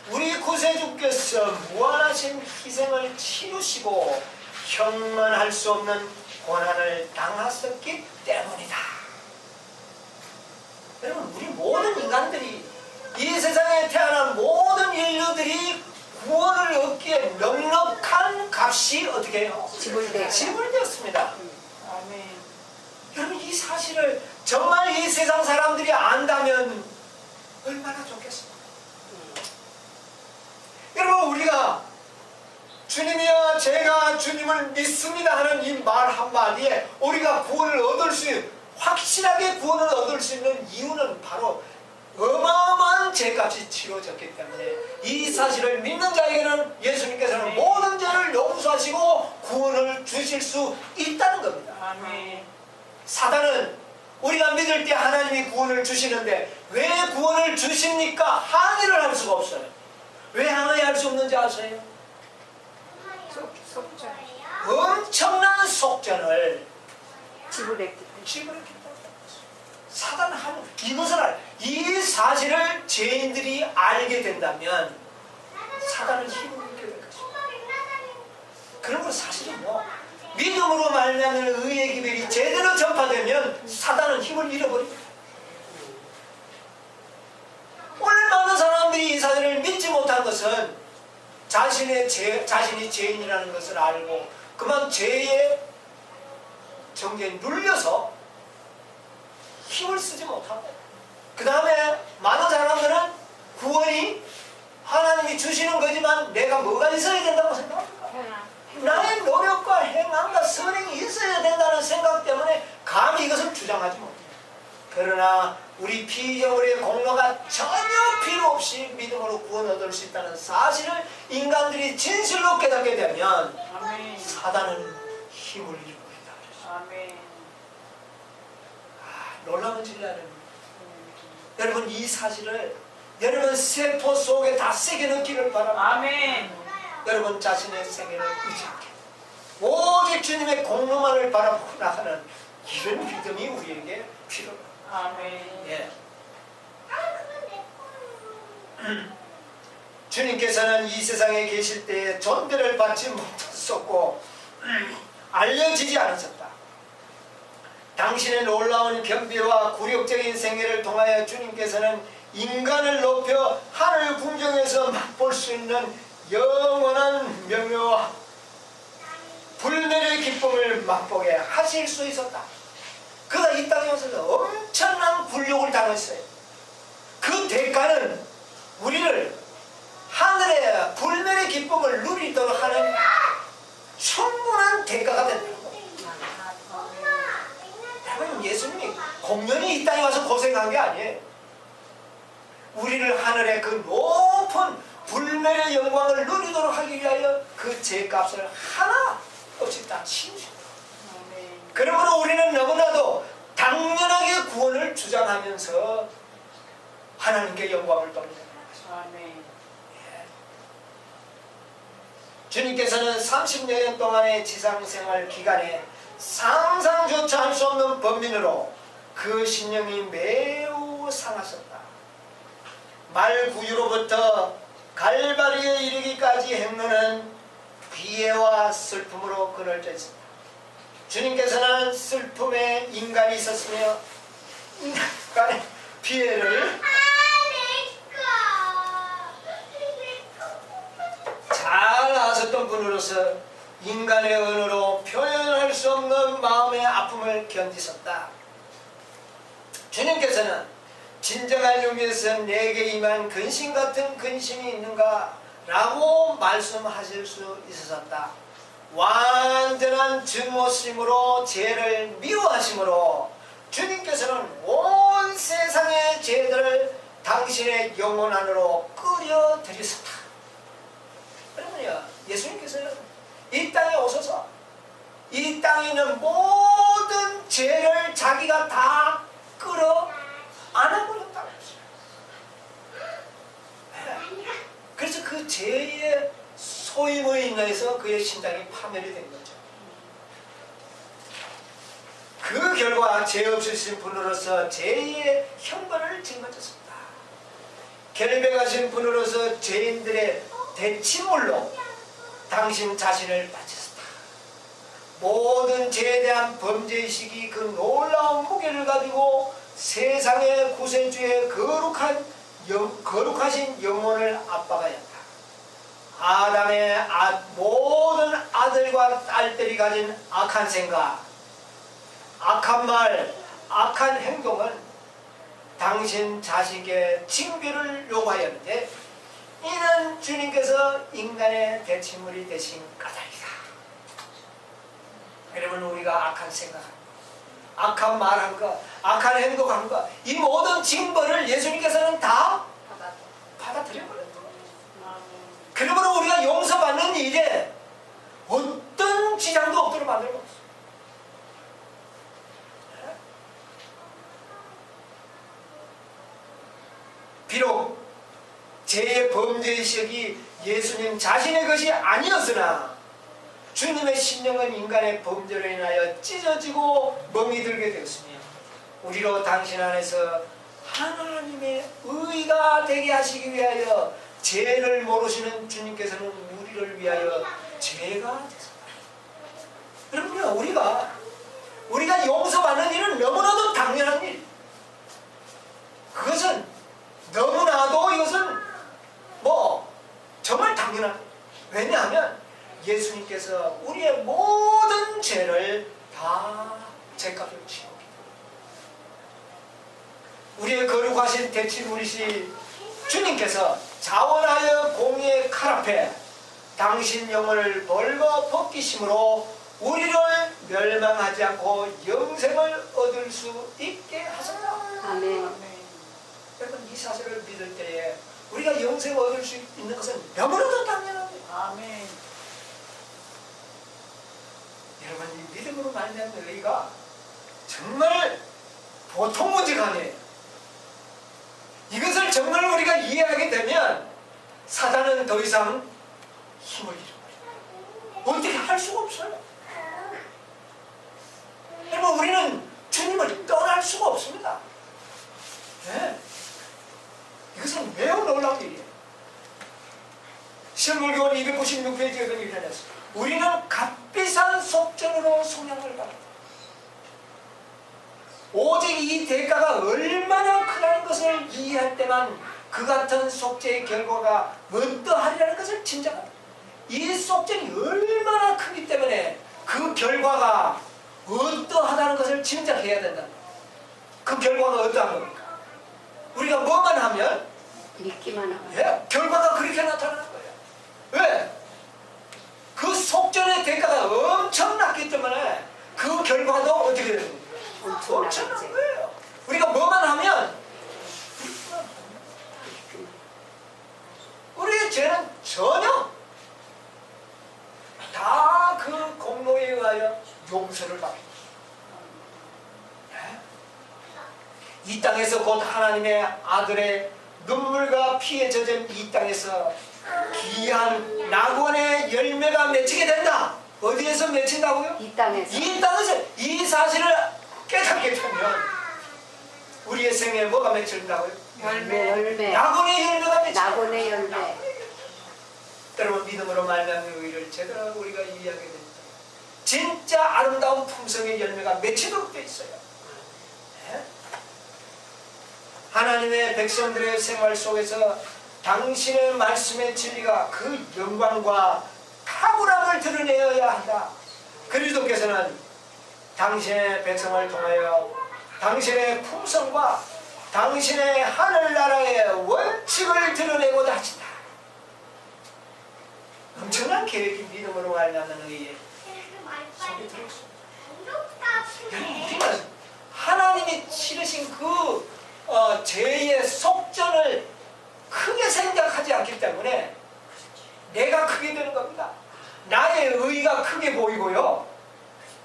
우리 구세주께서 무한하신 희생을 치르시고 형언할 수 없는 고난을 당하셨기 때문이다. 여러분 우리 모든 인간들이 이 세상에 태어난 모든 인류들이 구원을 얻기에 넉넉한 값이 어떻게 해요? 지불되었습니다. 아멘. 여러분 이 사실을 정말 이 세상 사람들이 안다면 얼마나 좋겠습니까? 여러분 우리가 주님이야 제가 주님을 믿습니다 하는 이 말 한마디에 우리가 구원을 얻을 수 확실하게 구원을 얻을 수 있는 이유는 바로 어마어마한 죄값이 치러졌기 때문에 이 사실을 믿는 자에게는 예수님께서는 모든 죄를 용서하시고 구원을 주실 수 있다는 겁니다. 아멘. 사단은 우리가 믿을 때 하나님이 구원을 주시는데 왜 구원을 주십니까? 항의를 할 수가 없어요. 왜 항의할 수 없는지 아세요? 엄청난 속전을 지불했기 때문에 사단은 이것을 이 사실을 죄인들이 알게 된다면 사단은 힘을 잃게 될 것입니다. 그러면 사실은 믿음으로 말미암는 의의 기별이 제대로 전파되면 사단은 힘을 잃어버립니다. 오늘 많은 사람들이 이 사실을 믿지 못한 것은 자신이 죄인이라는 것을 알고 그만 죄의 정죄에 눌려서 힘을 쓰지 못하고 그 다음에 많은 사람들은 구원이 하나님이 주시는 거지만 내가 뭐가 있어야 된다고 생각합니까? 나의 노력과 행함과 선행이 있어야 된다는 생각 때문에 감히 이것을 주장하지 못해요. 그러나 우리 피조물의 공로가 전혀 필요 없이 믿음으로 구원 얻을 수 있다는 사실을 인간들이 진실로 깨닫게 되면 아멘. 사단은 힘을 잃고 있다 그랬어요. 아멘. 놀라운 진리는 여러분 이 사실을 여러분 세포 속에 다 새겨 넣기를 바랍니다. 아멘. 여러분 자신의 생애를 의지하게 오직 주님의 공로만을 바라보고 나가는 이런 믿음이 우리에게 필요합니다. 아멘. 예. 주님께서는 이 세상에 계실 때 존대를 받지 못했었고 알려지지 않으셨다. 당신의 놀라운 변비와 굴욕적인 생애를 통하여 주님께서는 인간을 높여 하늘 궁정에서 맛볼 수 있는 영원한 명예와 불멸의 기쁨을 맛보게 하실 수 있었다. 그가 이 땅에 와서 엄청난 굴욕을 당했어요. 그 대가는 우리를 하늘의 불멸의 기쁨을 누리도록 하는 충분한 대가가 된다고. 여러분 예수님이 공연히 이 땅에 와서 고생한 게 아니에요. 우리를 하늘의 그 높은 불멸의 영광을 누리도록 하기 위하여 그 죄값을 하나 없이 다 치우셨다. 그러므로 우리는 너무나도 당연하게 구원을 주장하면서 하나님께 영광을 돌립니다. 아멘. 주님께서는 30년 동안의 지상생활 기간에 상상조차 할 수 없는 범민으로 그 신령이 매우 상하셨다. 말구유로부터 갈바리에 이르기까지 행로는 비애와 슬픔으로 그늘져 있습니다. 주님께서는 슬픔에 인간이 있었으며 인간의 비애를 잘 아셨던 분으로서 인간의 언어로 표현할 수 없는 마음의 아픔을 견디셨다. 주님께서는 진정한 의미에서 내게 임한 근심 같은 근심이 있는가? 라고 말씀하실 수 있으셨다. 완전한 증오심으로 죄를 미워하심으로 주님께서는 온 세상의 죄들을 당신의 영혼 안으로 끌어들이셨다. 그러면요, 예수님께서는 이 땅에 오셔서 이 땅에 있는 모든 죄를 자기가 다 끌어 안아버렸다고 했어요. 그래서 그 죄의 소임으로 인해서 그의 심장이 파멸이 된 거죠. 그 결과 죄 없으신 분으로서 죄의 형벌을 짊어졌습니다. 결백하신 분으로서 죄인들의 대치물로 당신 자신을 바쳤다. 모든 죄에 대한 범죄의식이 그 놀라운 무게를 가지고 세상의 구세주의 거룩하신 영혼을 압박하였다. 아담의 모든 아들과 딸들이 가진 악한 생각, 악한 말, 악한 행동은 당신 자식의 징표를 요구하였는데 이는 주님께서 인간의 대체물이 되신 까닭이다. 여러분 우리가 악한 생각한 것, 악한 말한 것, 악한 행동한 것, 이 모든 징벌을 예수님께서는 다 받아들여버렸다. 그러므로 우리가 용서받는 일에 어떤 지장도 없도록 만들어버렸어. 비록 죄의 범죄의식이 예수님 자신의 것이 아니었으나 주님의 심령은 인간의 범죄로 인하여 찢어지고 멍이 들게 되었으며 우리로 당신 안에서 하나님의 의가 되게 하시기 위하여 죄를 모르시는 주님께서는 우리를 위하여 죄가 되셨다. 여러분 우리가 용서받는 일은 너무나도 당연한 일. 그것은 너무나도 이것은 정말 당연한 일. 왜냐하면 예수님께서 우리의 모든 죄를 다 죄값을 치고 우리의 거룩하신 대치물이신 주님께서 자원하여 칼 앞에 당신 영혼을 벌거 벗기심으로 우리를 멸망하지 않고 영생을 얻을 수 있게 하소서. 아멘. 여러분 이 사실을 믿을 때에 우리가 영생을 얻을 수 있는 것은 너무나도 당연합니다. 아멘. 여러분 이 믿음으로 말미암는 의가 정말 보통 문제가 아니에요. 이것을 정말 우리가 이해하게 되면 사단은 더 이상 힘을 잃어버려요. 어떻게 할 수가 없어요. 여러분 우리는 주님을 떠날 수가 없습니다. 네. 이것은 매우 놀라운 일이에요. 신물교원 296페이지에 그런 일이 나왔어요. 우리는 값비싼 속전으로 성령을 받았다. 오직 이 대가가 얼마나 크다는 것을 이해할 때만 그 같은 속죄의 결과가 어떠하리라는 것을 짐작합니다. 이 속죄는 얼마나 크기 때문에 그 결과가 어떠하다는 것을 짐작해야 된다. 그 결과가 어떠한 겁니까? 우리가 뭐만 하면 믿기만 하면. 예, 결과가 그렇게 나타나는 거예요. 왜? 그 속전의 대가가 엄청났기 때문에 그 결과도 어떻게 되는 겁니까? 엄청난 거예요. 우리가 뭐만 하면 우리의 죄는 전혀 다 그 공로에 의하여 용서를 받습니다. 이 땅에서 곧 하나님의 아들의 눈물과 피에 젖은 이 땅에서 귀한 낙원의 열매가 맺히게 된다. 어디에서 맺힌다고요? 이 땅에서. 이 땅에서 이 사실을 깨닫게 되면 우리의 생에 뭐가 맺힌다고요? 열매. 낙원의 열매가 맺힌다. 낙원의 열매. 여러분 믿음으로 말하는 의를 제대로 우리가 이해하게 됩니다. 진짜 아름다운 품성의 열매가 맺히도록 되어 있어요. 네? 하나님의 백성들의 생활 속에서 당신의 말씀의 진리가 그 영광과 탁월함을 드러내어야 한다. 그리스도께서는 당신의 백성을 통하여 당신의 품성과 당신의 하늘나라의 원칙을 드러내고자 하신다. 엄청난 계획이 믿음으로 말하는 의에 속에 들어있습니다. 여러분 우리는 하나님이 치르신 그 죄의 속전을 크게 생각하지 않기 때문에 내가 크게 되는 겁니다. 나의 의가 크게 보이고요.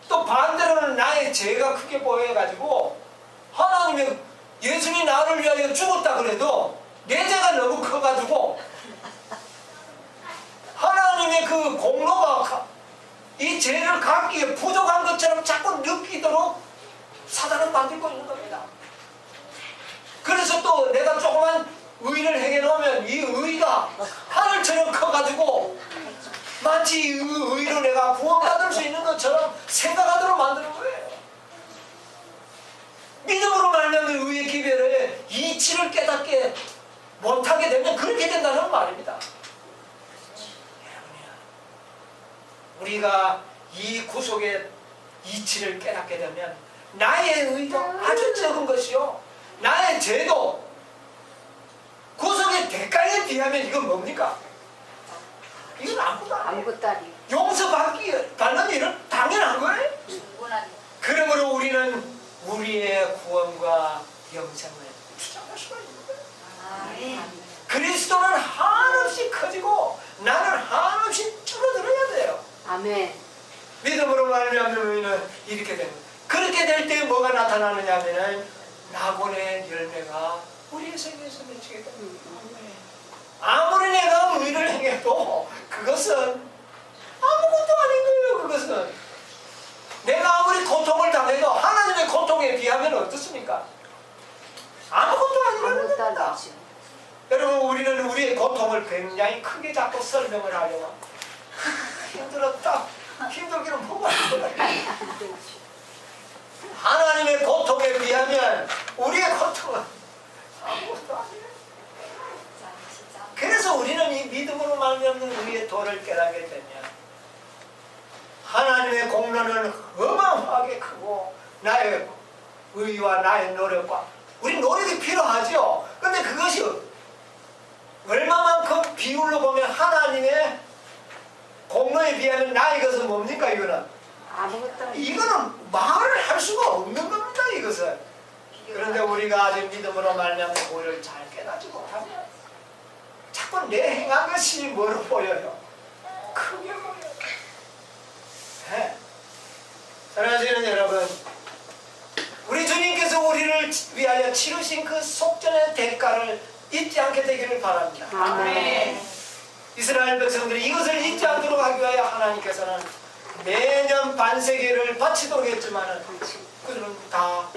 또 반대로는 나의 죄가 크게 보여가지고 하나님의 예수님이 나를 위하여 죽었다 그래도 내 죄가 너무 커가지고 하나님의 그 공로가 이 죄를 갚기에 부족한 것처럼 자꾸 느끼도록 사단은 만들고 있는 겁니다. 그래서 또 내가 조그만 의를 행해 놓으면 이 의가 하늘처럼 커가지고 마치 이 의로 내가 구원받을 수 있는 것처럼 생각하도록 만드는 거예요. 믿음으로 말하는 의의 기별에 이치를 깨닫게 못하게 되면 그렇게 된다는 말입니다. 우리가 이 구속의 이치를 깨닫게 되면 나의 의도 아주 적은 것이요, 나의 죄도 구속의 대가에 비하면 이건 뭡니까? 이건 아무것도 아니에요. 아무것도 아니에요. 용서받는 일은 당연한 거예요. 그러므로 우리는 우리의 구원과 영생을 주장할 수가 있는 거예요. 그리스도는 한없이 커지고 나는 한없이 줄어들어야 돼요. 아멘. 믿음으로 말미암는 의는 이렇게 됩니다. 그렇게 될 때 뭐가 나타나느냐 하면은 낙원의 열매가 우리의 생에서 맺히게 됩니다. 아무리 내가 의를 행해도 그것은 아무것도 아닌 거예요. 그것은 내가 아무리 고통을 당해도 하나님의 고통에 비하면 어떻습니까? 아무것도 아니라는 겁니다. 여러분 우리는 우리의 고통을 굉장히 크게 잡고 설명을 하려고 힘들었다. 힘들기는 뭐가 힘들어요. 하나님의 고통에 비하면 우리의 고통은 아무것도 아니에요. 그래서 우리는 이 믿음으로 말미암는 의의 도를 깨닫게 되면 하나님의 공로는 어마어마하게 크고 나의 의와 나의 노력과 우리 노력이 필요하죠. 그런데 그것이 얼마만큼 비율로 보면 하나님의 공로에 비하면 나의 것은 뭡니까? 이거는 아무것도 아니에요. 이거는 말을 할 수가 없는 겁니다. 이것은. 그런데 우리가 아직 믿음으로 말미암아 그를 잘 깨닫지 못하면 자꾸 내 행한 것이 뭐로 보여요? 크게 보여요. 네. 사랑하시는 여러분, 우리 주님께서 우리를 위하여 치르신 그 속전의 대가를 잊지 않게 되기를 바랍니다. 아멘. 이스라엘 백성들이 이것을 잊지 않도록 하기 위하여 하나님께서는 매년 반세계를 바치도록 했지만은 그들은 다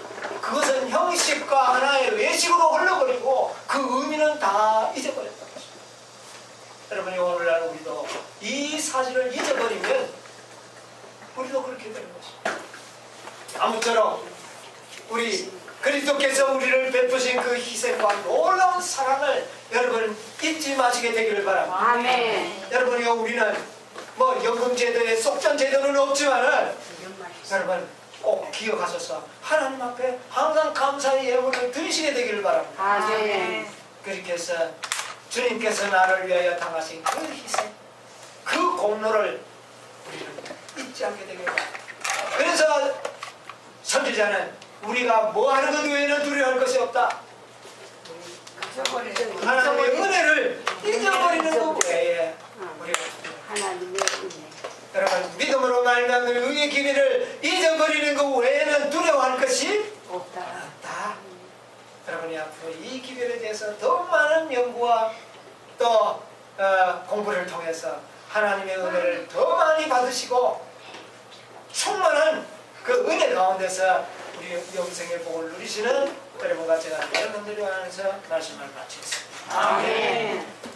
그것은 형식과 하나의 외식으로 흘러버리고 그 의미는 다 잊어버렸던 것입니다. 여러분이 오늘날 우리도 이 사실을 잊어버리면 우리도 그렇게 되는 것입니다. 아무쪼록 우리 그리스도께서 우리를 베푸신 그 희생과 놀라운 사랑을 여러분 잊지 마시게 되기를 바랍니다. 아멘. 여러분이요, 우리는 뭐 연금제도에 속전제도는 없지만은 여러분 꼭 기억하셔서 하나님 앞에 항상 감사의 예물을 드리시게 되기를 바랍니다. 아멘. 그렇게 해서 주님께서 나를 위하여 당하신 그 희생, 그 공로를 우리는 잊지 않게 되기를 바랍니다. 그래서 선지자는 우리가 뭐 하는 것 외에는 두려워할 것이 없다. 하나님의 은혜를 잊어버리는 것 외에 우리가 하나님의 은혜. 여러분 믿음으로 말미암는 의의 기회를 잊어버리는 것 외에는 두려워할 것이 없다. 없다. 여러분이 앞으로 이 기회에 대해서 더 많은 연구와 또 공부를 통해서 하나님의 은혜를 더 많이 받으시고 충만한 그 은혜 가운데서 우리 영생의 복을 누리시는 여러분과 제가 여러분들이 하면서 말씀을 마치겠습니다. 아멘.